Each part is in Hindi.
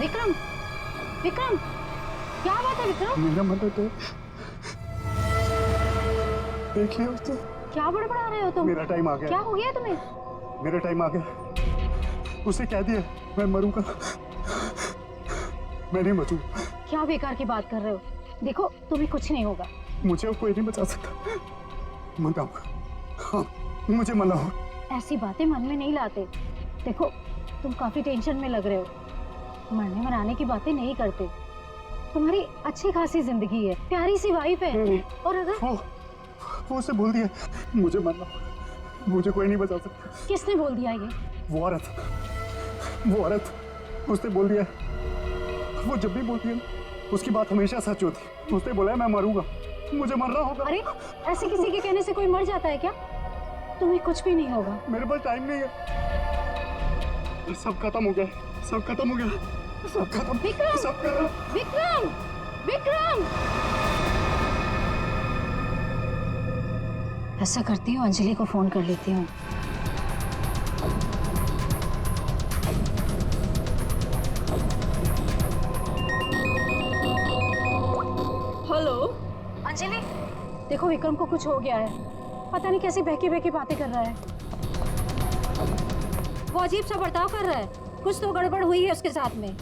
विक्रम, विक्रम, क्या बात है विक्रम? मेरा मदद है, देख लिया उसने। क्या बड़बड़ा रहे हो तुम? मेरा टाइम आ गया। क्या हो गया तुम्हें? मेरा टाइम आ गया। उसे कह दिया मैं मरूंगा, मैं नहीं बचूं। क्या बेकार की बात कर रहे हो? देखो तुम्हें कुछ नहीं होगा। मुझे कोई नहीं बचा सकता। मनाऊंगा, हाँ मुझे मनाओ। ऐसी बातें मन में नहीं लाते। देखो तुम काफी टेंशन में लग रहे हो। मरने मराने की बातें नहीं करते। तुम्हारी अच्छी खासी जिंदगी है, प्यारी सी वाइफ है। और अगर वो उसे बोल दिया मुझे मरना, मुझे कोई नहीं बचा सकता। किसने बोल दिया ये? वो औरत उसने बोल दिया। वो जब भी बोलती है उसकी बात हमेशा सच होती। उसने बोला मैं मरूंगा, मुझे मरना होगा। अरे ऐसे किसी के कहने से कोई मर जाता है क्या? तुम्हें कुछ भी नहीं होगा। मेरे पास टाइम नहीं है। सब खत्म हो गया, सब खत्म हो गया, सब खत्म। विक्रम, सब खत्म। विक्रम, विक्रम। ऐसा करती हूँ, अंजलि को फोन कर लेती हूँ। हेलो अंजलि, देखो विक्रम को कुछ हो गया है। पता नहीं कैसी बहकी बहकी बातें कर रहा है। वो अजीब सा बर्ताव कर रहा है। कुछ तो गड़बड़ हुई है उसके साथ में।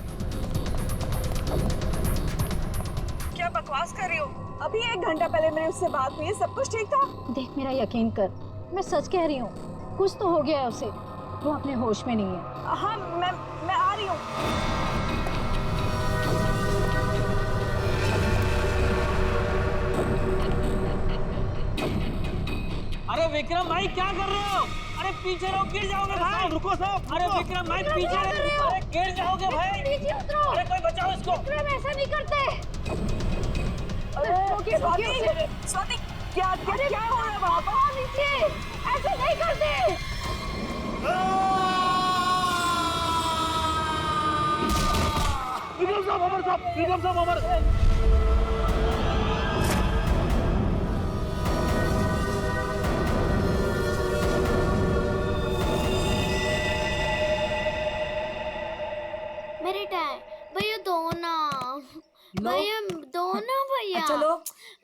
क्या बकवास कर रही हो? अभी 1 घंटा पहले मेरी उससे बात हुई है, सब कुछ ठीक था। देख मेरा यकीन कर, मैं सच कह रही हूँ। कुछ तो हो गया है उसे। वो अपने होश में नहीं है। हाँ मैं आ रही हूँ। अरे विक्रम भाई क्या कर रहे हो? अरे पीछे रहो, गिर जाओगे भाई। रुको साहब। अरे विक्रम भाई पीछे रहो। अरे गिर जाओगे भाई। नीचे उतरो। अरे कोई बचाओ इसको। विक्रम ऐसा नहीं करते। स्वाति, स्वाति, क्या हो रहा है वहाँ पर? नीचे ऐसे नहीं करते। विक्रम साहब अमर। मेरे टाइम भैया दो ना, भैया दो ना, भैया चलो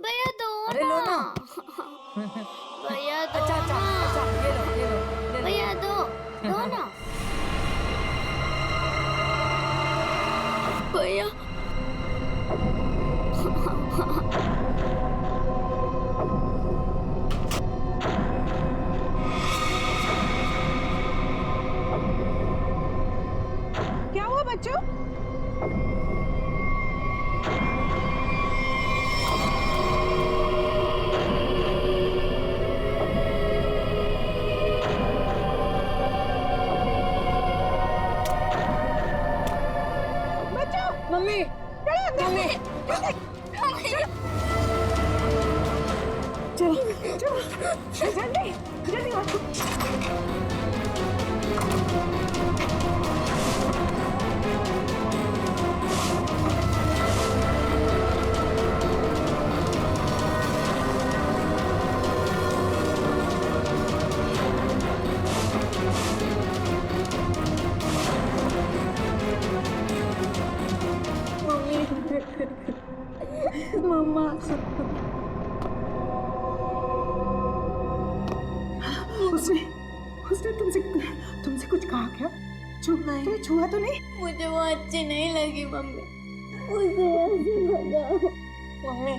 भैया दो अरे लो ना। भैया दो अच्छा ना, ये लो। भैया दो ना भैया। क्या हुआ बच्चों? मम्मी, मम्मी, चलो जल्दी जल्दी आओ। मम्मा, उसने तुमसे कुछ कहा क्या? तुम्हें छुआ तो नहीं? मुझे वो अच्छी नहीं लगी मम्मी, उसे ऐसे भगाओ। मम्मी,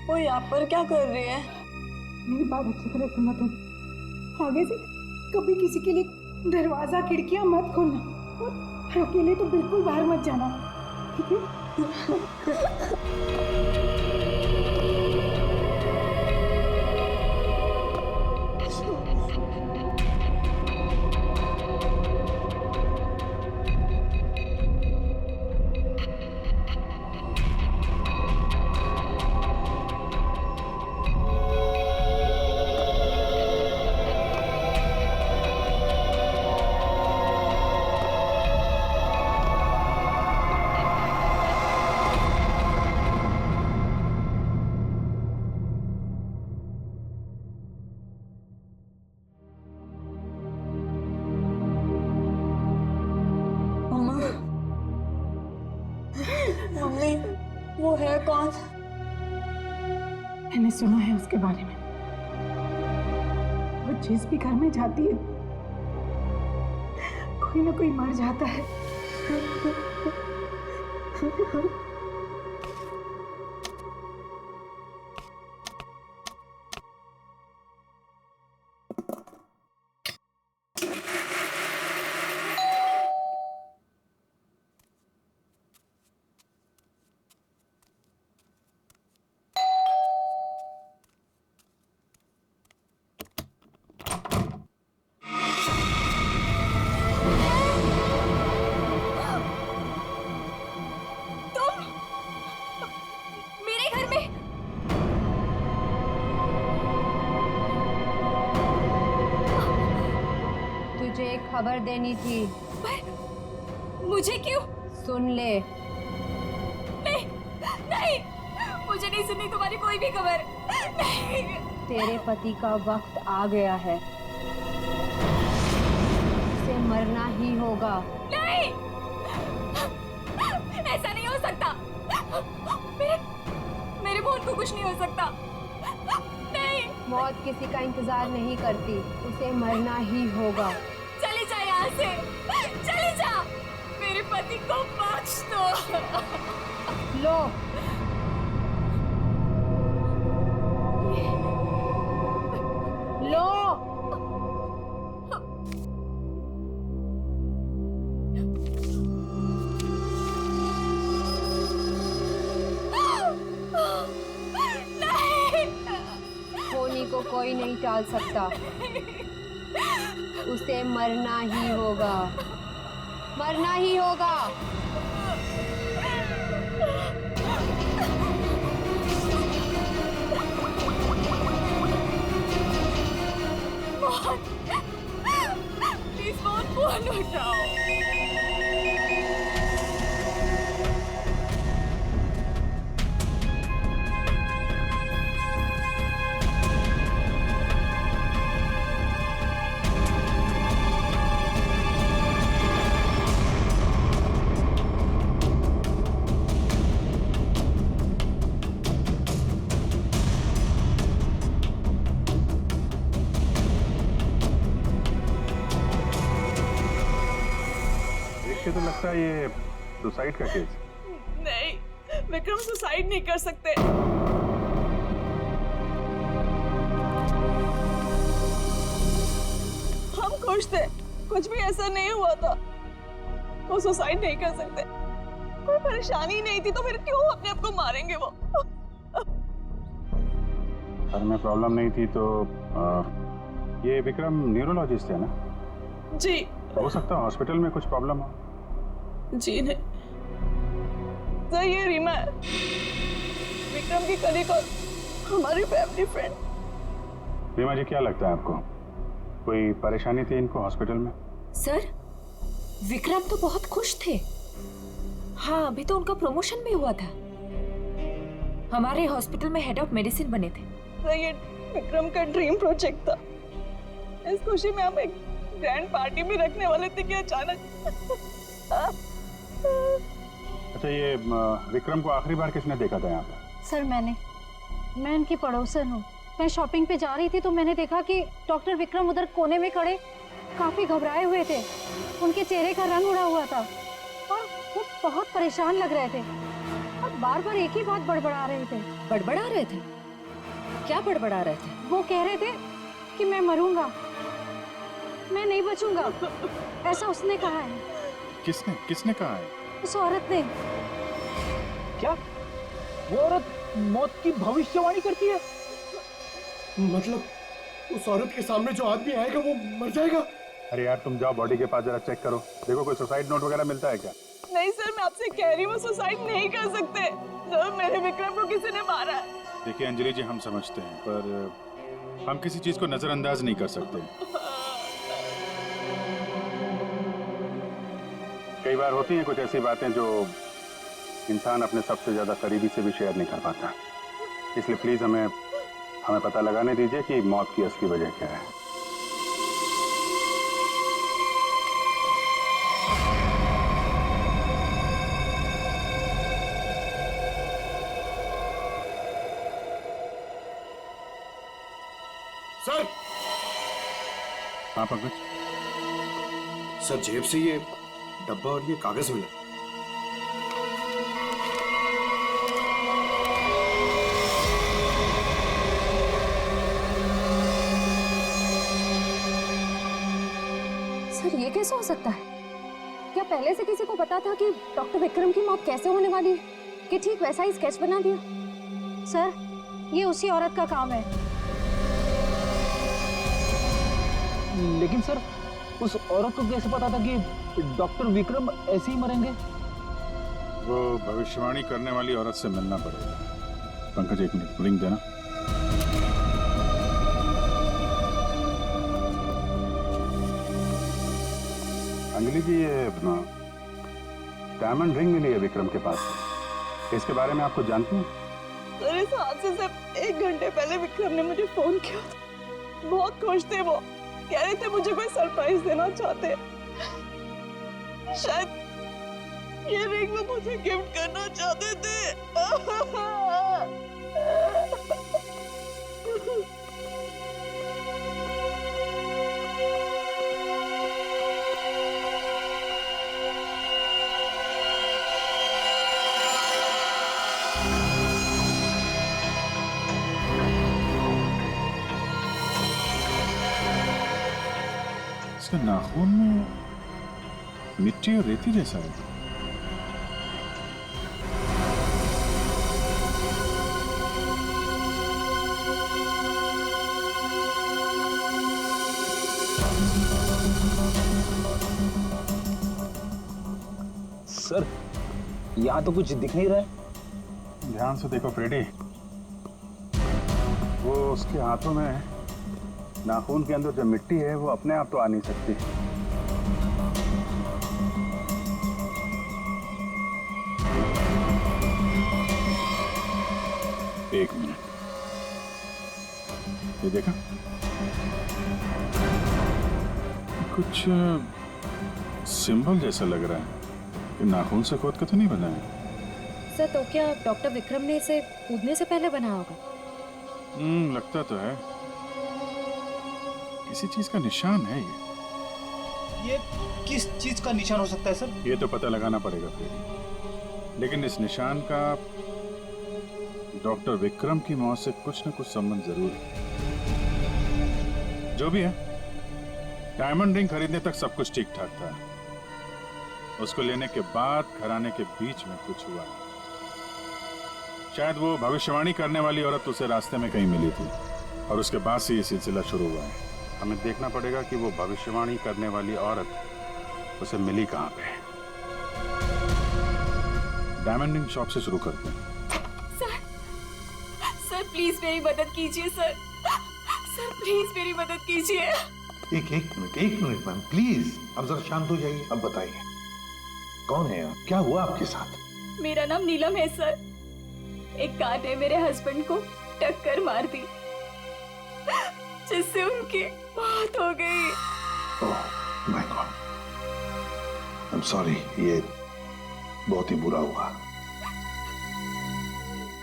वो यहाँ पर क्या कर रही है? मेरी बात अच्छी तरह सुनो तुम। आगे से कभी किसी के लिए दरवाजा खिड़कियां मत खोलना और अकेले तो बिल्कुल बाहर मत जाना, ठीक है? वो है कौन? मैंने सुना है उसके बारे में। वो जिस भी घर में जाती है कोई ना कोई मर जाता है। मेरे घर में तुझे एक खबर देनी थी। मुझे क्यों? सुन ले। नहीं नहीं, मुझे नहीं सुननी तुम्हारी कोई भी खबर। नहीं। तेरे पति का वक्त आ गया है, उसे मरना ही होगा। नहीं, ऐसा नहीं हो सकता। मेरे मोहन को कुछ नहीं हो सकता। नहीं। मौत किसी का इंतजार नहीं करती, उसे मरना ही होगा। चले जा यहाँ से, चले जा। मेरे पति को बख्श दो। लो, लो। होनी को कोई नहीं टाल सकता, उसे मरना ही होगा, मरना ही होगा। प्लीज फोन उठाओ। देख के तो लगता है ये सुसाइड का केस। नहीं, विक्रम सुसाइड नहीं कर सकते। हम खुश थे, कुछ भी ऐसा नहीं हुआ था। वो सुसाइड नहीं कर सकते। कोई परेशानी नहीं थी तो फिर क्यों अपने आप को मारेंगे वो? सर में प्रॉब्लम नहीं थी तो ये विक्रम न्यूरोलॉजिस्ट है ना? जी। हो सकता है हॉस्पिटल में कुछ प्रॉब्लम हो। जी नहीं सर, ये रीमा है, विक्रम की कलीग और हमारी फैमिली फ्रेंड। रीमा जी, क्या लगता है आपको कोई परेशानी थी इनको हॉस्पिटल में? सर, विक्रम तो बहुत खुश थे। हाँ, अभी तो उनका प्रमोशन भी हुआ था, हमारे हॉस्पिटल में हेड ऑफ मेडिसिन बने थे। सर, ये विक्रम का ड्रीम प्रोजेक्ट था। इस खुशी में हम एक ग्रैंड पार्टी भी रखने वाले थे कि अचानक। अच्छा, ये विक्रम को आखिरी बार किसने देखा था यहाँ पे? सर मैं इनकी पड़ोसन हूँ। मैं शॉपिंग पे जा रही थी तो मैंने देखा कि डॉक्टर विक्रम उधर कोने में खड़े काफी घबराए हुए थे। उनके चेहरे का रंग उड़ा हुआ था और वो बहुत परेशान लग रहे थे और बार बार एक ही बात बड़बड़ा रहे थे। बड़बड़ा रहे थे? क्या बड़बड़ा रहे थे? वो कह रहे थे कि मैं मरूंगा, मैं नहीं बचूंगा, ऐसा उसने कहा है। किसने कहा है? उस औरत ने। क्या वो औरत मौत की भविष्यवाणी करती है? मतलब उस औरत के सामने जो आदमी आएगा वो मर जाएगा? अरे यार, तुम जाओ बॉडी के पास जरा चेक करो, देखो कोई सुसाइड नोट वगैरह मिलता है क्या? नहीं सर, मैं आपसे कह रही हूँ, वो सुसाइड नहीं कर सकते। सर, मेरे विक्रम को किसी ने मारा है। देखिए अंजलि जी, हम समझते हैं पर हम किसी चीज को नजरअंदाज नहीं कर सकते। कई बार होती हैं कुछ ऐसी बातें जो इंसान अपने सबसे ज्यादा करीबी से भी शेयर नहीं कर पाता। इसलिए प्लीज हमें पता लगाने दीजिए कि मौत की असली वजह क्या है। हाँ पंकज। सर जेब से ये डब्बा और ये कागज मिला। सर ये कैसे हो सकता है? क्या पहले से किसी को पता था कि डॉक्टर विक्रम की मौत कैसे होने वाली है कि ठीक वैसा ही स्केच बना दिया? सर ये उसी औरत का काम है। लेकिन सर उस औरत को कैसे पता था कि डॉक्टर विक्रम ऐसे ही मरेंगे? वो भविष्यवाणी करने वाली औरत से मिलना पड़ेगा। पंकज एक मिनट, रिंग देना। अंजलि जी, ये अपना डायमंड रिंग मिली है विक्रम के पास। इसके बारे में आप कुछ जानती हैं? सर इस हादसे से 1 घंटे पहले विक्रम ने मुझे फोन किया था। बहुत खुश थे वो, कह रहे थे मुझे कोई सरप्राइज देना चाहते। शायद ये रिंग वो मुझे गिफ्ट करना चाहते थे। इसके नाखून में मिट्टी और रेती जैसा है। सर यहाँ तो कुछ दिख नहीं रहा है। ध्यान से देखो फ्रेडी, वो उसके हाथों में नाखून के अंदर जो मिट्टी है वो अपने आप तो आ नहीं सकती। एक मिनट, ये देखा, कुछ सिंबल जैसा लग रहा है कि नाखून से खोद के तो नहीं बना है। सर तो क्या डॉक्टर विक्रम ने इसे कूदने से पहले बनाया होगा? लगता तो है, किसी चीज का निशान है ये किस चीज का निशान हो सकता है सर? ये तो पता लगाना पड़ेगा फिर, लेकिन इस निशान का डॉक्टर विक्रम की मौत से कुछ न कुछ संबंध जरूर है। जो भी है, डायमंड रिंग खरीदने तक सब कुछ ठीक ठाक था। उसको लेने के बाद घराने के बीच में कुछ हुआ। शायद वो भविष्यवाणी करने वाली औरत उसे रास्ते में कहीं मिली थी और उसके बाद से ये सिलसिला शुरू हुआ है। हमें देखना पड़ेगा कि वो भविष्यवाणी करने वाली औरत उसे मिली कहाँ पे। डायमंड रिंग शॉप से शुरू करते हैं। सर प्लीज मेरी मदद कीजिए सर। सर प्लीज मेरी मदद कीजिए। एक मिनट मैम प्लीज, अब जरा शांत हो जाइए। अब बताइए कौन है आप, क्या हुआ आपके साथ? मेरा नाम नीलम है सर। एक कार ने मेरे हस्बैंड को टक्कर मार दी जिससे उनकी मौत हो गई। Oh my God, I am sorry, ये बहुत ही बुरा हुआ।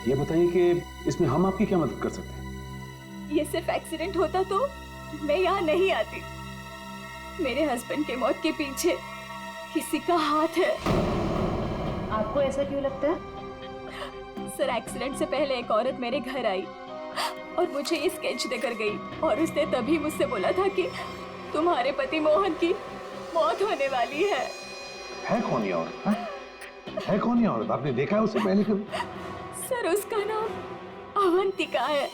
ये बताइए कि इसमें हम आपकी क्या मदद कर सकते हैं? ये सिर्फ एक्सीडेंट होता तो मैं यहाँ नहीं आती। मेरे हस्बैंड के मौत के पीछे किसी का हाथ है। आपको ऐसा क्यों लगता है? सर एक्सीडेंट से पहले एक औरत मेरे घर आई और मुझे ये स्केच देकर गई और उसने तभी मुझसे बोला था कि तुम्हारे पति मोहन की मौत होने वाली है। है कौन ये औरत? है कौन ये औरत? आपने देखा है उसे पहले कभी? सर उसका नाम अवंतिका है।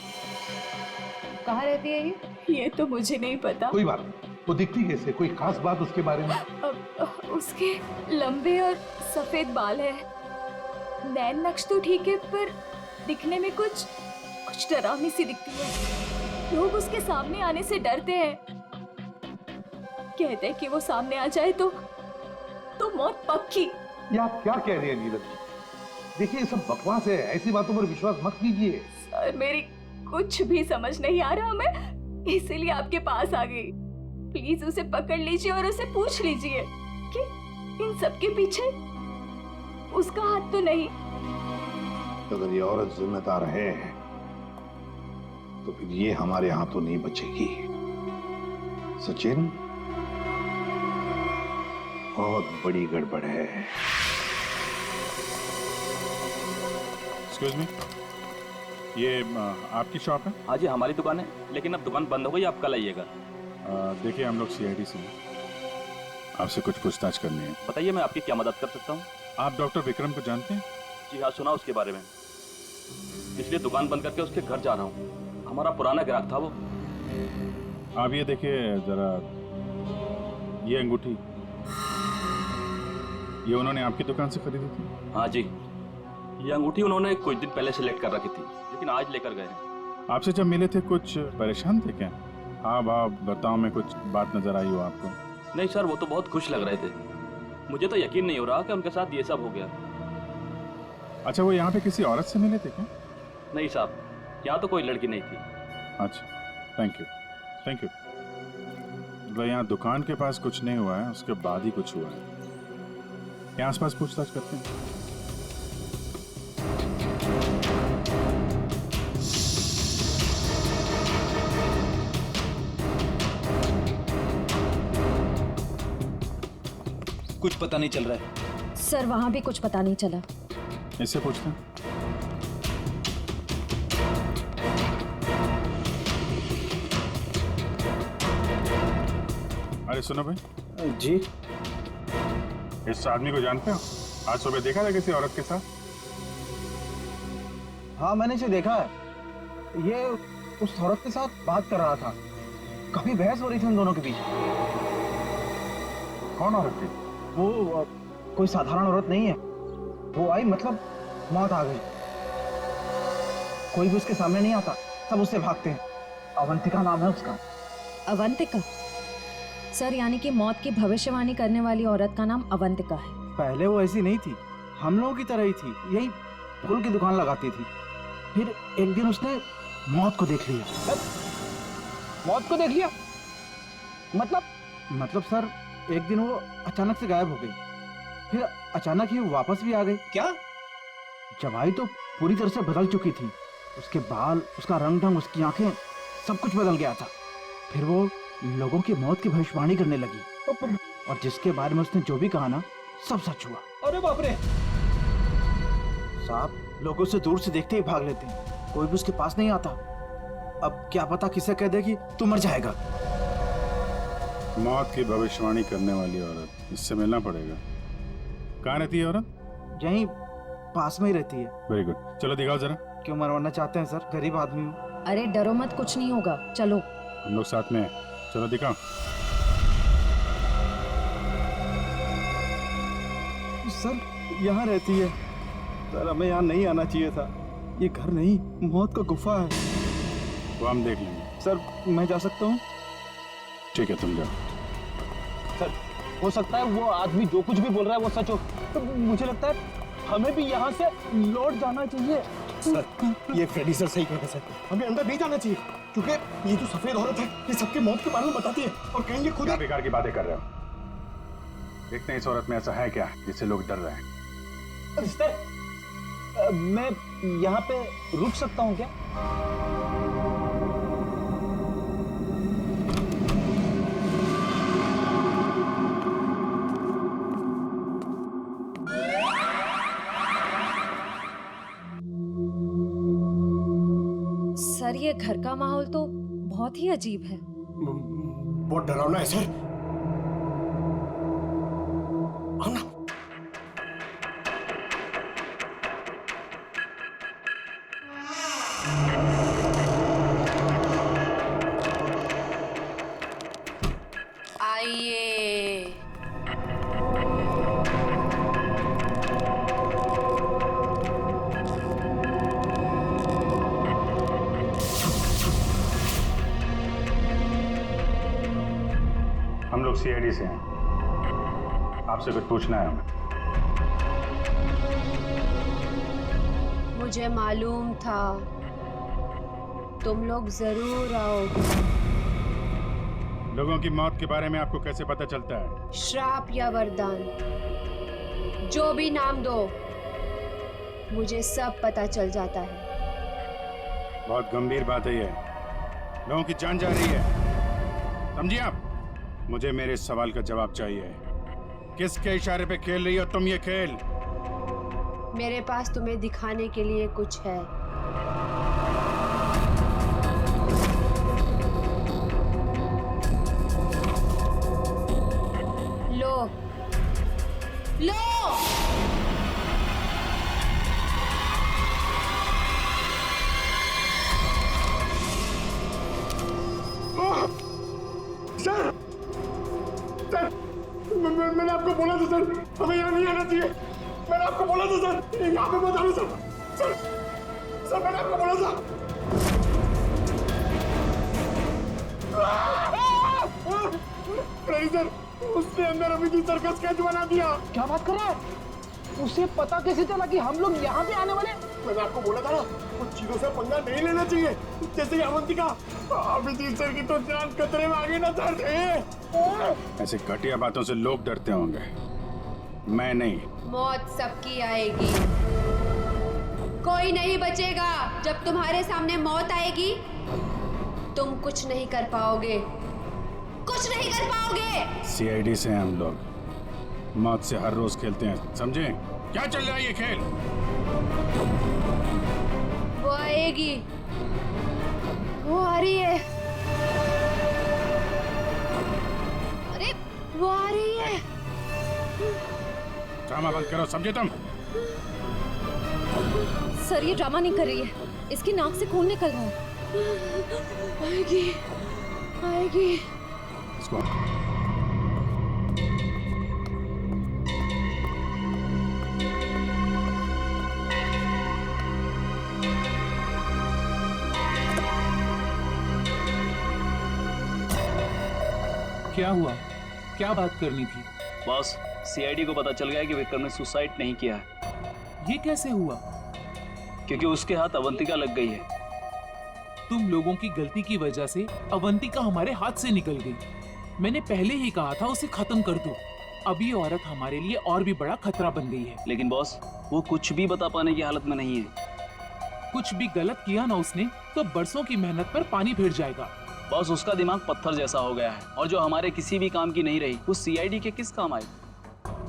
कहाँ रहती है ये? ये तो मुझे नहीं पता। कोई बात नहीं, वो दिखती कैसे? कोई खास बात उसके बारे में? उसके लंबे और सफेद बाल है। नैन नक्श तो ठीक है पर दिखने में कुछ डरावनी सी दिखती है। लोग उसके सामने आने से डरते हैं, कहते हैं कि वो सामने आ जाए तो मौत पक्की। ये आप क्या कह रहे हैं नीलम जी? देखिए ये सब बकवास है, ऐसी बातों पर विश्वास मत कीजिए। सर मेरी कुछ भी समझ नहीं आ रहा, मैं इसीलिए आपके पास आ गई। प्लीज उसे पकड़ लीजिए और उसे पूछ लीजिए कि इन सब के पीछे उसका हाथ तो नहीं। अगर ये औरत जिम्मेदार है तो फिर ये हमारे हाथों नहीं बचेगी। सचिन, बहुत बड़ी गड़बड़ है। एक्सक्यूज मी, ये आपकी शॉप है? हाँ जी, हमारी दुकान है, लेकिन अब दुकान बंद हो गई, आप कल आइएगा। देखिए, हम लोग सीआईडी से हैं, आपसे कुछ पूछताछ करनी है। बताइए, मैं आपकी क्या मदद कर सकता हूँ? आप डॉक्टर विक्रम को जानते हैं? जी हाँ, सुना उसके बारे में, इसलिए दुकान बंद करके उसके घर जा रहा हूँ। हमारा पुराना ग्राहक था वो। आप ये देखिए जरा, ये अंगूठी, ये उन्होंने आपकी दुकान से खरीदी थी? हाँ जी, ये अंगूठी उन्होंने कुछ दिन पहले सेलेक्ट कर रखी थी, लेकिन आज लेकर गए हैं। आपसे जब मिले थे कुछ परेशान थे क्या? हाँ भाव बर्ताव में कुछ बात नजर आई हो आपको? नहीं सर, वो तो बहुत खुश लग रहे थे। मुझे तो यकीन नहीं हो रहा कि उनके साथ ये सब हो गया। अच्छा, वो यहाँ पे किसी औरत से मिले थे क्या? नहीं साहब, यहाँ तो कोई लड़की नहीं थी। अच्छा, थैंक यू, थैंक यू। मतलब यहाँ दुकान के पास कुछ नहीं हुआ है, उसके बाद ही कुछ हुआ है। यहाँ आसपास पूछताछ करते हैं। कुछ पता नहीं चल रहा है सर, वहां भी कुछ पता नहीं चला। इससे पूछते हैं। अरे सुनो भाई। जी। इस आदमी को जानते हो? आज सुबह देखा था किसी औरत के साथ? हाँ, मैंने इसे देखा है। ये उस औरत के साथ बात कर रहा था, काफी बहस हो रही थी उन दोनों के बीच। कौन औरत थी? वो कोई साधारण औरत नहीं है। वो आई, मतलब मौत आ गई। कोई भी उसके सामने नहीं आता, सब उससे भागते हैं। अवंतिका नाम है उसका। अवंतिका? सर, यानी कि मौत की भविष्यवाणी करने वाली औरत का नाम अवंतिका है। पहले वो ऐसी नहीं थी, हम लोगों की तरह ही थी, यही फूल की दुकान लगाती थी। फिर एक दिन उसने मौत को देख लिया। मौत को देख लिया? मतलब सर, एक दिन वो अचानक से गायब हो गई, फिर अचानक ही वापस भी आ गई। क्या? जब आई तो पूरी तरह से बदल चुकी थी। उसके बाल, उसका रंग ढंग, उसकी आंखें, सब कुछ बदल गया था। फिर वो लोगों की मौत की भविष्यवाणी करने लगी, और जिसके बारे में उसने जो भी कहा ना, सब सच हुआ। अरे बाप रे! साहब, लोग उसे दूर से देखते ही भाग लेते हैं, कोई भी उसके पास नहीं आता। अब क्या पता किसे कह दे कि तू मर जाएगा। मौत की भविष्यवाणी करने वाली औरत, इससे मिलना पड़ेगा। कहाँ रहती है औरत? यहीं पास में ही रहती है। वेरी गुड, चलो दिखाओ जरा। क्यों मरवाना चाहते हैं सर? गरीब आदमी हूँ। अरे डरो मत, कुछ नहीं होगा, चलो। हम लोग साथ में हैं, चलो दिखाओ। सर, यहाँ रहती है। सर, हमें यहाँ नहीं आना चाहिए था। ये घर नहीं, मौत का गुफा है। वो हम देख लेंगे। सर, मैं जा सकता हूँ? ठीक है, तुम जाओ। सर, हो सकता है वो आदमी जो कुछ भी बोल रहा है वो सच हो, तो मुझे लगता है हमें भी यहाँ से लौट जाना चाहिए। सर, ये फ्रेडी सर सही कह रहे हैं सर, हमें अंदर नहीं जाना चाहिए, क्योंकि ये जो सफेद औरत है ये सबके मौत के बारे में बताती है, और कहीं ये खुद क्या बेकार की बातें कर रहे हो? देखते हैं इस औरत में ऐसा है क्या जिससे लोग डर रहे हैं। सर, मैं यहाँ पे रुक सकता हूँ क्या? सर, ये घर का माहौल तो बहुत ही अजीब है। बहुत डरावना है सर। आओ ना। आइए। हम लोग सीआईडी से हैं, आपसे कुछ पूछना है हमें। मुझे मालूम था तुम लोग जरूर आओगे। लोगों की मौत के बारे में आपको कैसे पता चलता है? श्राप या वरदान, जो भी नाम दो, मुझे सब पता चल जाता है। बहुत गंभीर बात है ये, लोगों की जान जा रही है, समझिए आप? मुझे मेरे इस सवाल का जवाब चाहिए। किसके इशारे पे खेल रही हो तुम ये खेल? मेरे पास तुम्हें दिखाने के लिए कुछ है। लो लो। सर, सर, मैंने आपको बोला था सर, हमें यहाँ नहीं आना चाहिए। मैंने आपको बोला था सर, यहाँ पे मत आना सर। सर, सर मैंने आपको बोला था। सर, उसने अंदर अभी की सर्कस स्केच बना दिया। क्या बात कर रहा है? उसे पता कैसे चला कि हम लोग यहाँ पे आने वाले? मैंने आपको बोला था ना, कुछ चीजों से पंगा नहीं लेना चाहिए, जैसे अवंतिका। अभिजीत सर की तो जान खतरे में आ गई ना सर। ऐसे घटिया बातों से लोग डरते होंगे, मैं नहीं। मौत सबकी आएगी, कोई नहीं बचेगा। जब तुम्हारे सामने मौत आएगी तुम कुछ नहीं कर पाओगे, कुछ नहीं कर पाओगे। सीआईडी से हम लोग मौत से हर रोज खेलते हैं, समझे? क्या चल रहा है ये खेल? वो आएगी, वो आ रही है। अरे वो आ रही है। ड्रामा बंद करो, समझे तुम? सर ये ड्रामा नहीं कर रही है, इसकी नाक से खून निकल रहा है। आएगी, आएगी। इसको क्या हुआ? क्या बात करनी थी? बॉस, सीआईडी को पता चल गया कि विक्रम ने सुसाइड नहीं किया है। ये कैसे हुआ? क्योंकि उसके हाथ अवंतिका लग गई है। तुम लोगों की गलती की वजह से अवंतिका हमारे हाथ से निकल गई। मैंने पहले ही कहा था उसे खत्म कर दो। अब ये औरत हमारे लिए और भी बड़ा खतरा बन गई है। लेकिन बॉस, वो कुछ भी बता पाने की हालत में नहीं है। कुछ भी गलत किया ना उसने तो बरसों की मेहनत पर पानी फिर जाएगा। बॉस, उसका दिमाग पत्थर जैसा हो गया है, और जो हमारे किसी भी काम की नहीं रही वो सीआईडी के किस काम आई?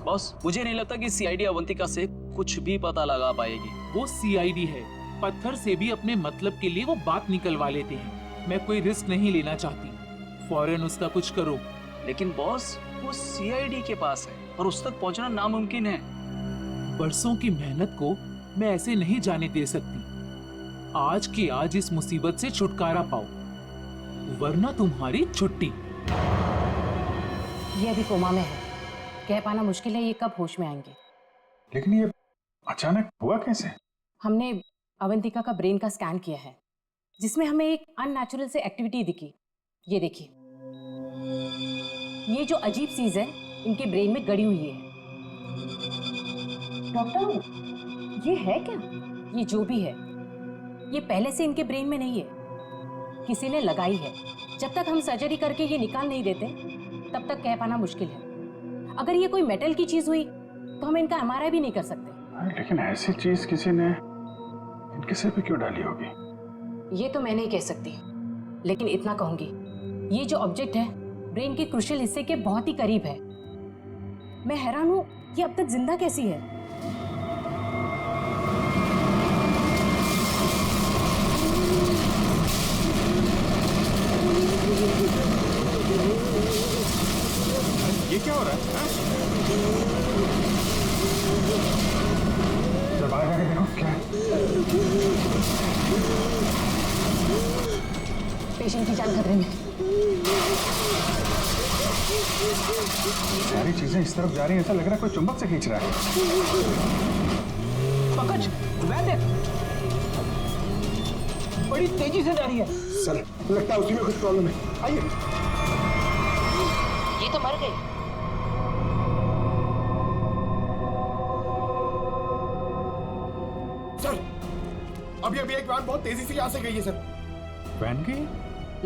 बॉस, मुझे नहीं लगता कि सीआईडी अवंतिका से कुछ भी पता लगा पाएगी। वो सीआईडी है, पत्थर से भी अपने मतलब के लिए वो बात निकलवा लेते हैं। मैं कोई रिस्क नहीं लेना चाहती, फौरन उसका कुछ करो। लेकिन बॉस, वो सीआईडी के पास है और उस तक पहुंचना नामुमकिन है। बरसों की मेहनत को मैं ऐसे नहीं जाने दे सकती। आज की आज इस मुसीबत से छुटकारा पाओ, वरना तुम्हारी छुट्टी। ये अभी कोमा में है, कह पाना मुश्किल है ये कब होश में आएंगे। लेकिन ये अचानक हुआ कैसे? हमने अवंतिका का ब्रेन का स्कैन किया है, जिसमें हमें एक अननेचुरल से एक्टिविटी दिखी। ये देखिए, ये जो अजीब चीज है इनके ब्रेन में गड़ी हुई है। डॉक्टर, ये है क्या? ये जो भी है ये पहले से इनके ब्रेन में नहीं है, किसी ने लगाई है। जब तक हम सर्जरी करके ये निकाल नहीं देते तब तक कह पाना मुश्किल है। अगर ये कोई मेटल की चीज हुई तो हम इनका एमआरआई भी नहीं कर सकते। लेकिन ऐसी चीज किसी ने इनके सिर पे क्यों डाली होगी? ये तो मैं नहीं कह सकती, लेकिन इतना कहूंगी, ये जो ऑब्जेक्ट है ब्रेन के क्रूशियल हिस्से के बहुत ही करीब है। मैं हैरान हूं ये अब तक जिंदा कैसी है। ये क्या हो रहा है? जब आया है देखो क्या है? पेशेंट की जान खतरे में। सारी चीजें इस तरफ जा रही हैं, ऐसा लग रहा है कोई चुंबक से खींच रहा है। पंकज, वैन देख, बड़ी तेजी से जा रही है। सर, लगता है उसी में कुछ प्रॉब्लम है। आइए। ये तो मर गई। सर, अभी एक वैन बहुत तेजी से यहाँ से गई है सर। वैन की?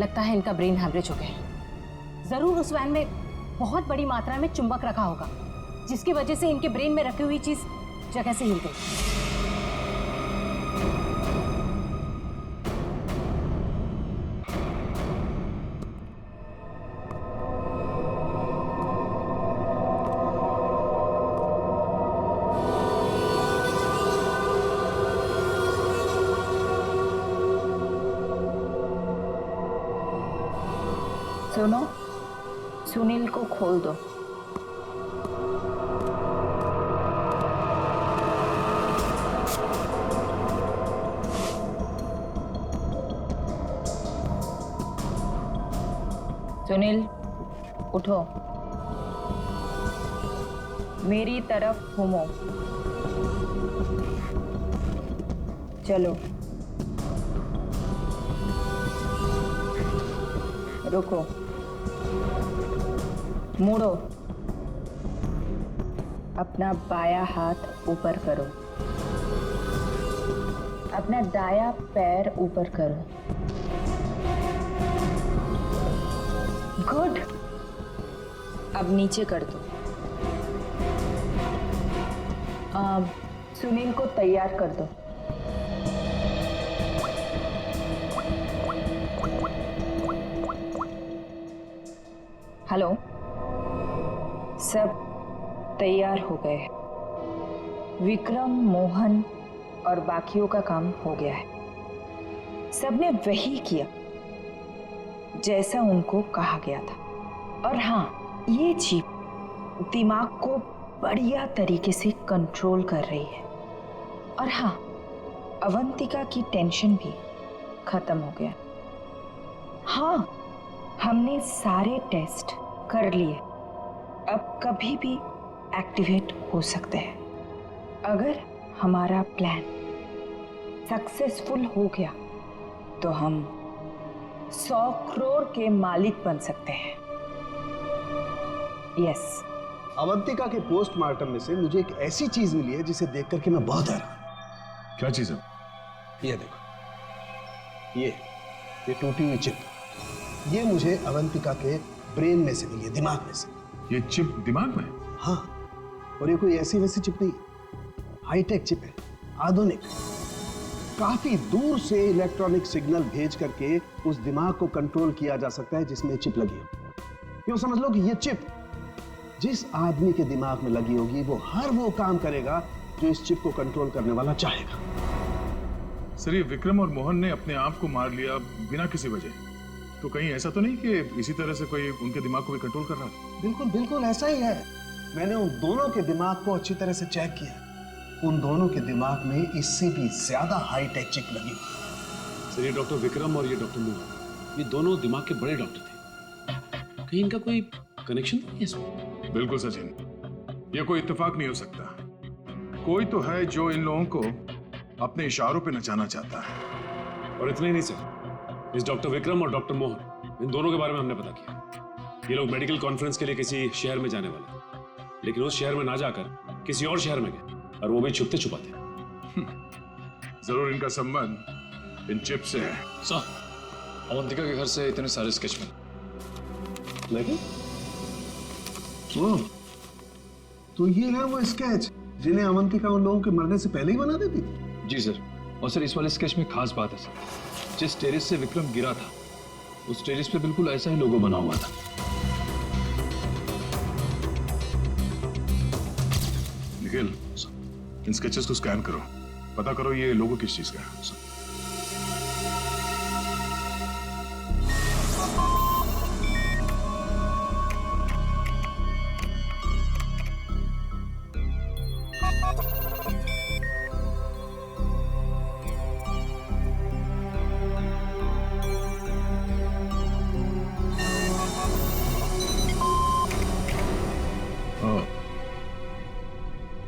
लगता है इनका ब्रेन हैमरेज हो गया है। जरूर उस वैन में बहुत बड़ी मात्रा में चुंबक रखा होगा, जिसकी वजह से इनके ब्रेन में रखी हुई चीज जगह से हिल गई। सुनो, सुनील को खोल दो। सुनील, उठो, मेरी तरफ घूमो। चलो, रुको, मुड़ो, अपना बायां हाथ ऊपर करो, अपना दायां पैर ऊपर करो। गुड, अब नीचे कर दो। अब सुनील को तैयार कर दो। हेलो, सब तैयार हो गए। विक्रम, मोहन और बाकियों का काम हो गया है। सबने वही किया जैसा उनको कहा गया था। और हाँ, ये चिप दिमाग को बढ़िया तरीके से कंट्रोल कर रही है। और हाँ, अवंतिका की टेंशन भी खत्म हो गया। हाँ, हमने सारे टेस्ट कर लिए, अब कभी भी एक्टिवेट हो सकते हैं। अगर हमारा प्लान सक्सेसफुल हो गया तो हम 100 करोड़ के मालिक बन सकते हैं। यस। अवंतिका के पोस्टमार्टम में से मुझे एक ऐसी चीज मिली है जिसे देख करके मैं बहुत हैरान। क्या चीज है? ये देखो, ये टूटी हुई चिप, ये मुझे अवंतिका के ब्रेन में से मिली है, दिमाग में से। ये चिप दिमाग में? हाँ, और ये कोई ऐसी वैसी चिप नहीं, हाईटेक चिप है, आधुनिक। काफी दूर से इलेक्ट्रॉनिक सिग्नल भेज करके उस दिमाग को कंट्रोल किया जा सकता है जिसमें चिप लगी हो। यूं समझ लो कि ये चिप जिस आदमी के दिमाग में लगी होगी वो हर वो काम करेगा जो इस चिप को कंट्रोल करने वाला चाहेगा। सर, ये विक्रम और मोहन ने अपने आप को मार लिया बिना किसी वजह, तो कहीं ऐसा तो नहीं कि इसी तरह से कोई उनके दिमाग को भी कंट्रोल कर रहा था? बिल्कुल बिल्कुल ऐसा ही है। मैंने उन दोनों के दिमाग को अच्छी तरह से चेक किया। उन दोनों के दिमाग में इससे भी ज्यादा हाईटेक चिप लगी। सर, ये डॉक्टर विक्रम और ये डॉक्टर मोहन, ये दोनों दिमाग के बड़े डॉक्टर थे। कहीं इनका कोई कनेक्शन तो नहीं है इसमें? बिल्कुल सचिन, ये कोई इत्तेफाक नहीं हो सकता। कोई तो है जो इन लोगों को अपने इशारों पे नचाना चाहता है। और इतना ही नहीं सर, इस डॉक्टर विक्रम और डॉक्टर मोहन, इन दोनों के बारे में हमने पता किया। ये लोग मेडिकल कॉन्फ्रेंस के लिए किसी शहर में जाने वाले, लेकिन उस शहर में ना जाकर किसी और शहर में गए, और वो भी छुपते छुपाते। जरूर इनका संबंध इन चिप से है। सर, अवंतिका के घर से इतने सारे स्केच मिले। तो ये है वो स्केच जिन्हें अवंतिका उन लोगों के मरने से पहले ही बना देती? जी सर। और सर, इस वाले स्केच में खास बात है सर, जिस टेरेस से विक्रम गिरा था उस टेरेस पे बिल्कुल ऐसा ही लोगो बना हुआ था। निखिल, इन स्केचेस को स्कैन करो, पता करो ये लोगो किस चीज का है।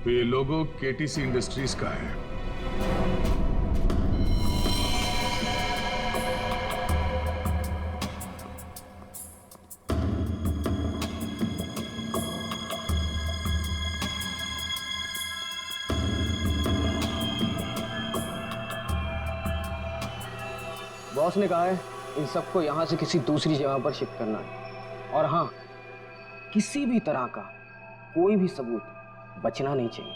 तो ये लोगो केटीसी इंडस्ट्रीज का है। बॉस ने कहा है इन सबको यहाँ से किसी दूसरी जगह पर शिफ्ट करना है। और हाँ, किसी भी तरह का कोई भी सबूत बचना नहीं चाहिए।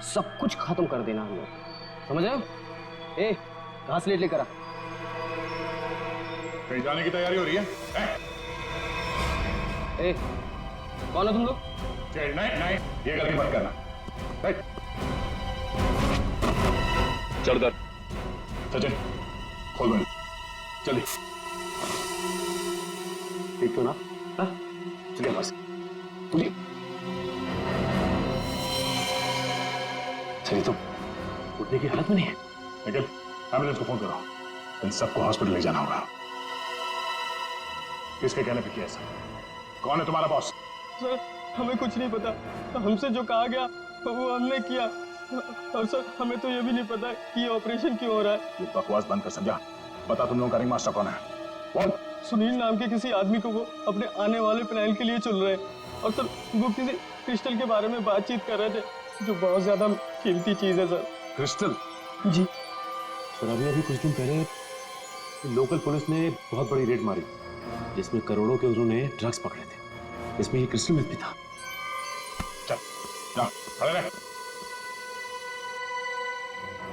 सब कुछ खत्म कर देना हम लोग, समझ रहे हो? ए, घास लेट लेकर आ। कहीं जाने की तैयारी हो रही है? ए, कौन हो तुम लोग? नहीं, ये गलती मत करना। चल कर सचिन, खोल बंद, चलिए। ठीक तो ना? हाँ? चलिए बस चलिए। चलिए तो उठने की हालत में नहीं है। निखिल, एम्बुलेंस को फोन करो। इन सबको हॉस्पिटल ले जाना होगा। किसके कहने पे किया ऐसा? कौन है तुम्हारा बॉस? सर हमें कुछ नहीं पता, हमसे जो कहा गया वो हमने किया। और सर हमें तो ये भी नहीं पता कि ये ऑपरेशन क्यों हो रहा है। ये बकवास बंद कर समझा। बता तुम लोगों का रिंग मास्टर कौन है? कौन? सुनील नाम के किसी आदमी को वो अपने आने वाले प्लान के लिए चुन रहे हैं। और सर वो किसी क्रिस्टल के बारे में बातचीत कर रहे थे, जो बहुत ज्यादा कीमती चीज है सर। क्रिस्टल? जी सर अभी कुछ दिन पहले लोकल पुलिस ने बहुत बड़ी रेड मारी, जिसमें करोड़ों के उन्होंने ड्रग्स पकड़े थे। इसमें ये क्रिस्टल मिथ भी था। चल जा, खड़े रह।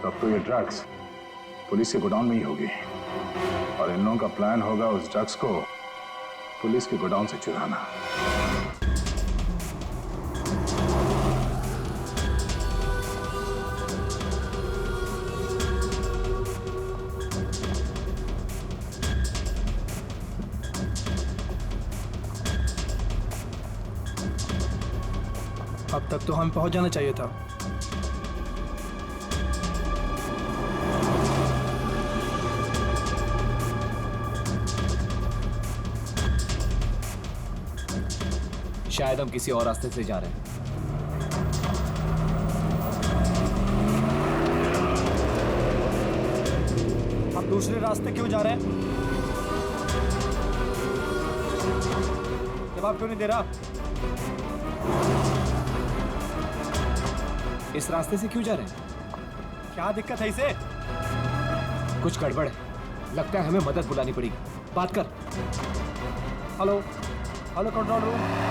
तब तो ये ड्रग्स पुलिस के गोडाउन में ही होगी, और इन लोगों का प्लान होगा उस ड्रग्स को पुलिस के गोडाउन से चुराना। अब तक तो हमें पहुंच जाना चाहिए था। शायद हम किसी और रास्ते से जा रहे हैं। हम दूसरे रास्ते क्यों जा रहे हैं? जवाब क्यों नहीं दे रहा? इस रास्ते से क्यों जा रहे हैं? क्या दिक्कत है इसे? कुछ गड़बड़ है, लगता है हमें मदद बुलानी पड़ेगी। बात कर। Hello hello control room.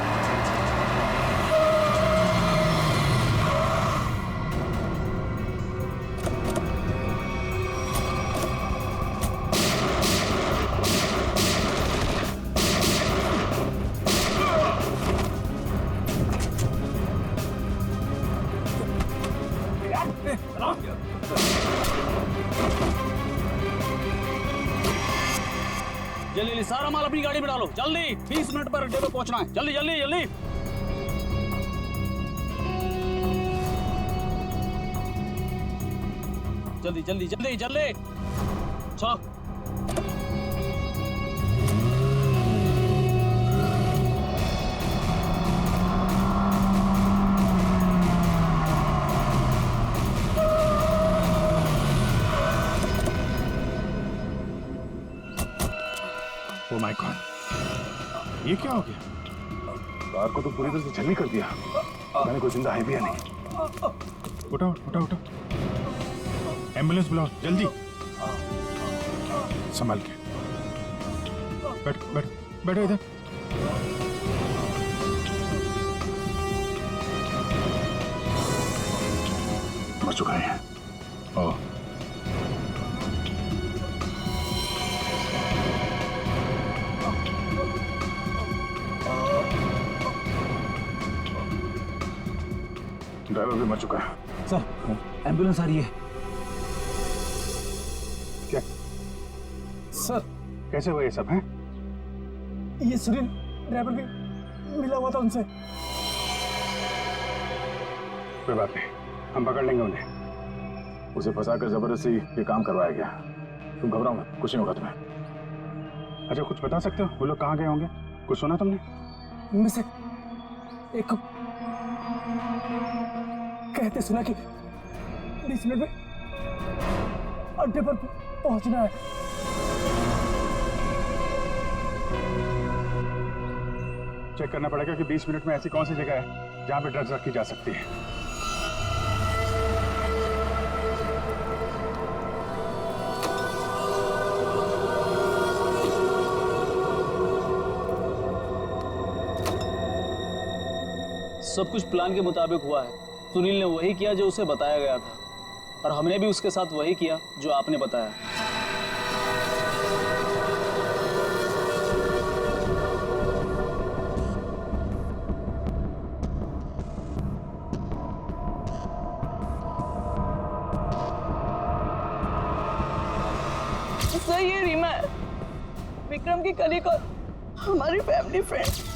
जल्दी सारा माल अपनी गाड़ी में डालो, जल्दी 20 मिनट पर अड्डे पे पहुंचना है। जल्दी जल्दी जल्दी। जल्दी जल्दी जल्दी जल्दी। चलो। ओह माय गॉड, ये क्या हो गया? कार को तो पूरी तरह से छलनी कर दिया। मैंने कोई जिंदा है भी या नहीं। उठाओ उठाओ उठाओ, एम्बुलेंस बुलाओ जल्दी। संभाल के बैठो बैठो बैठो इधर। मर चुका है। ओह ड्राइवर भी मर चुका है। सर एम्बुलेंस आ रही है। क्या सर कैसे हुआ ये सब है? ये सुनील ड्राइवर भी मिला हुआ था उनसे। कोई बात नहीं, हम पकड़ लेंगे उन्हें। उसे फंसाकर जबरदस्ती ये काम करवाया गया। तुम घबराओ मत, कुछ नहीं होगा तुम्हें। अच्छा कुछ बता सकते हो वो लोग कहाँ गए होंगे? कुछ सुना तुमने? उनमें से एक कहते सुना कि 20 मिनट में अड्डे पर पहुंचना है। चेक करना पड़ेगा कि 20 मिनट में ऐसी कौन सी जगह है जहां पे ड्रग्स रखी जा सकती है। सब कुछ प्लान के मुताबिक हुआ है। सुनील ने वही किया जो उसे बताया गया था, और हमने भी उसके साथ वही किया जो आपने बताया। सर ये रीमा है, विक्रम की कलीग और हमारी फैमिली फ्रेंड।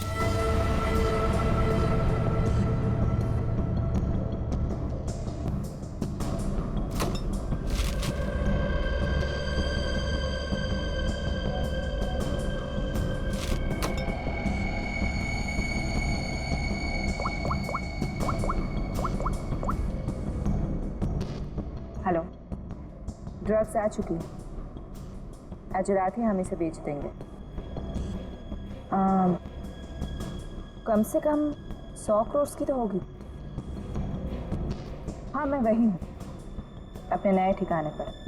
हेलो, ड्रग्स आ चुकी है। आज रात ही हम इसे बेच देंगे। कम से कम 100 करोड़ की तो होगी। हाँ, मैं वही हूँ, अपने नए ठिकाने पर।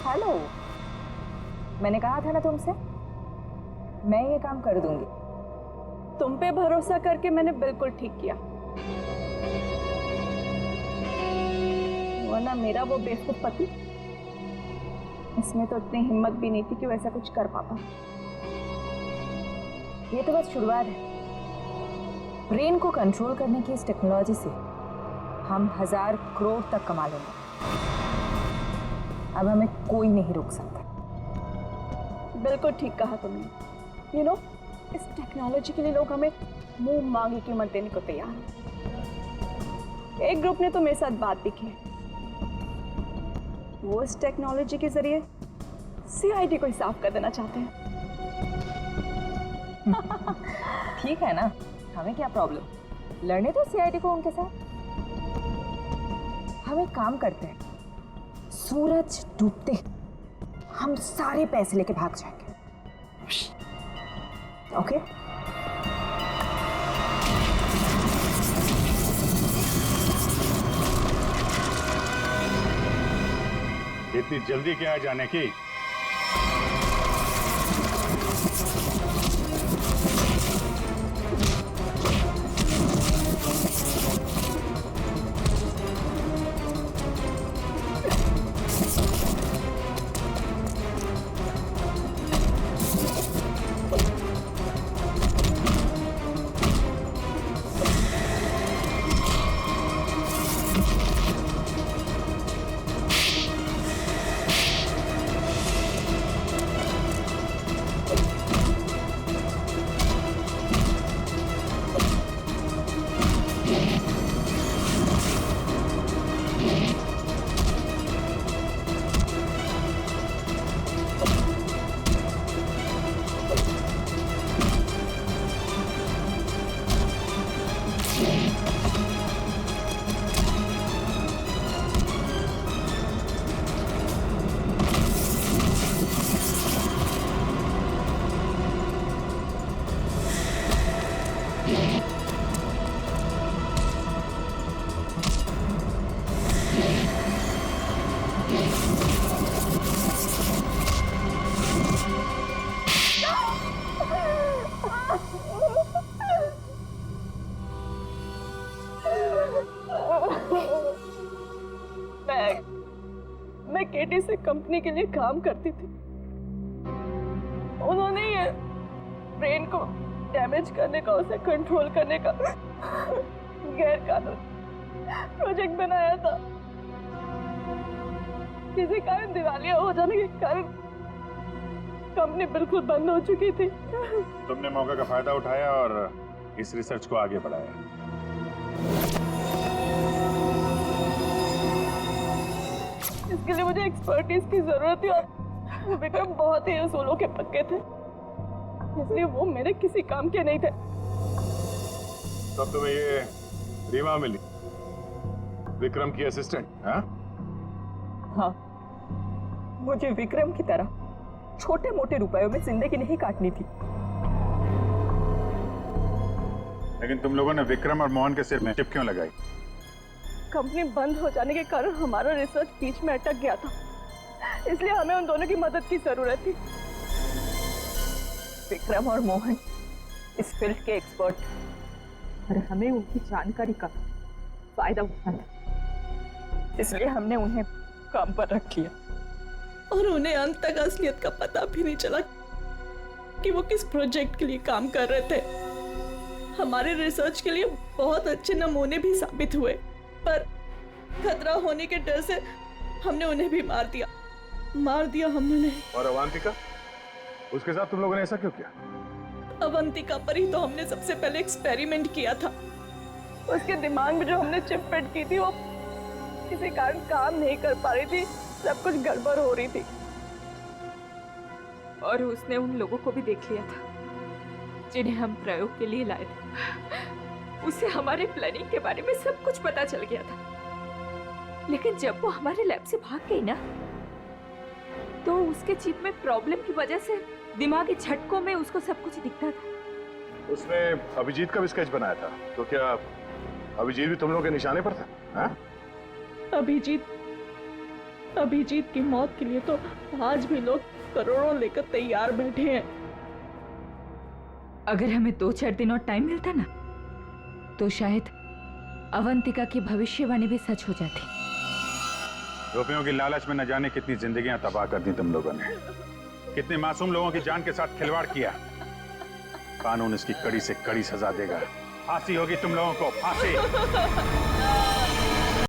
हेलो, मैंने कहा था ना तुमसे, मैं ये काम कर दूंगी। तुम पे भरोसा करके मैंने बिल्कुल ठीक किया, वरना मेरा वो बेवकूफ पति, इसमें तो इतनी हिम्मत भी नहीं थी कि वैसा कुछ कर पाता। ये तो बस शुरुआत है। ब्रेन को कंट्रोल करने की इस टेक्नोलॉजी से हम 1000 करोड़ तक कमा लेंगे। अब हमें कोई नहीं रोक सकता। बिल्कुल ठीक कहा तुमने। यू नो, इस टेक्नोलॉजी के लिए लोग हमें मुंह मांगी कीमत देने को तैयार हैं। एक ग्रुप ने तो मेरे साथ बात भी की है, वो इस टेक्नोलॉजी के जरिए सीआईडी को ही साफ कर देना चाहते हैं। ठीक है ना, हमें क्या प्रॉब्लम, लड़ने दो सीआईडी को उनके साथ। हम एक काम करते हैं, सूरज डूबते हम सारे पैसे लेके भाग जाएंगे। ओके? इतनी जल्दी क्या है जाने की? मैं केटी से कंपनी के लिए काम करती थी। उन्होंने ये ब्रेन को डैमेज करने का, उसे कंट्रोल करने का गैर कानूनी प्रोजेक्ट बनाया था। किसी कारण दिवालिया हो जाने के कारण कंपनी बिल्कुल बंद हो चुकी थी। तुमने मौके का फायदा उठाया और इस रिसर्च को आगे बढ़ाया। इसके लिए मुझे एक्सपर्टीज की जरूरत थी और विक्रम बहुत ही उसूलों के पक्के थे, इसलिए वो मेरे किसी काम के नहीं थे। तब तुम्हें ये रीमा मिली, विक्रम की असिस्टेंट? हाँ, मुझे विक्रम की तरह छोटे मोटे रुपयों में जिंदगी नहीं काटनी थी। लेकिन तुम लोगों ने विक्रम और मोहन के सिर में चिप क्यों लगाई? कंपनी बंद हो जाने के कारण हमारा रिसर्च बीच में अटक गया था, इसलिए हमें उन दोनों की मदद की जरूरत थी। विक्रम और मोहन इस फील्ड के एक्सपर्ट और हमें उनकी जानकारी का फायदा उठाना था, इसलिए हमने उन्हें काम पर रख लिया और उन्हें अंत तक असलियत का पता भी नहीं चला कि वो किस प्रोजेक्ट के लिए काम कर रहे थे। हमारे रिसर्च के लिए बहुत अच्छे नमूने भी साबित हुए, पर खतरा होने के डर से हमने उन्हें भी मार दिया हमने उन्हें। और अवंतिका, उसके साथ तुम लोगों ने ऐसा क्यों किया? अवंतिका पर ही तो हमने सबसे पहले एक्सपेरिमेंट किया था। उसके दिमाग में जो हमने चिप फिट की थी वो किसी कारण काम नहीं कर पा रही थी, सब कुछ गड़बड़ हो रही थी। और उसने उन लोगों को भी देख लिया था जिन्हें हम प्रयोग के लिए लाए थे। उसे हमारे प्लानिंग के बारे में सब कुछ पता चल गया था, लेकिन जब वो हमारे लैब से भाग गई ना, तो उसके चिप में प्रॉब्लम की वजह से दिमागी झटकों में उसको सब कुछ दिखता था। उसने अभिजीत का भी स्केच बनाया था, तो क्या अभिजीत भी तुम लोगों के निशाने पर था? हाँ? अभिजीत की मौत के लिए तो आज भी लोग करोड़ों लेकर तैयार बैठे हैं। अगर हमें 2-4 दिन और टाइम मिलता ना, तो शायद अवंतिका की भविष्यवाणी भी सच हो जाती। रुपयों की लालच में न जाने कितनी जिंदगियां तबाह कर दी तुम लोगों ने, कितने मासूम लोगों की जान के साथ खिलवाड़ किया। कानून इसकी कड़ी से कड़ी सजा देगा। फांसी होगी तुम लोगों को, फांसी।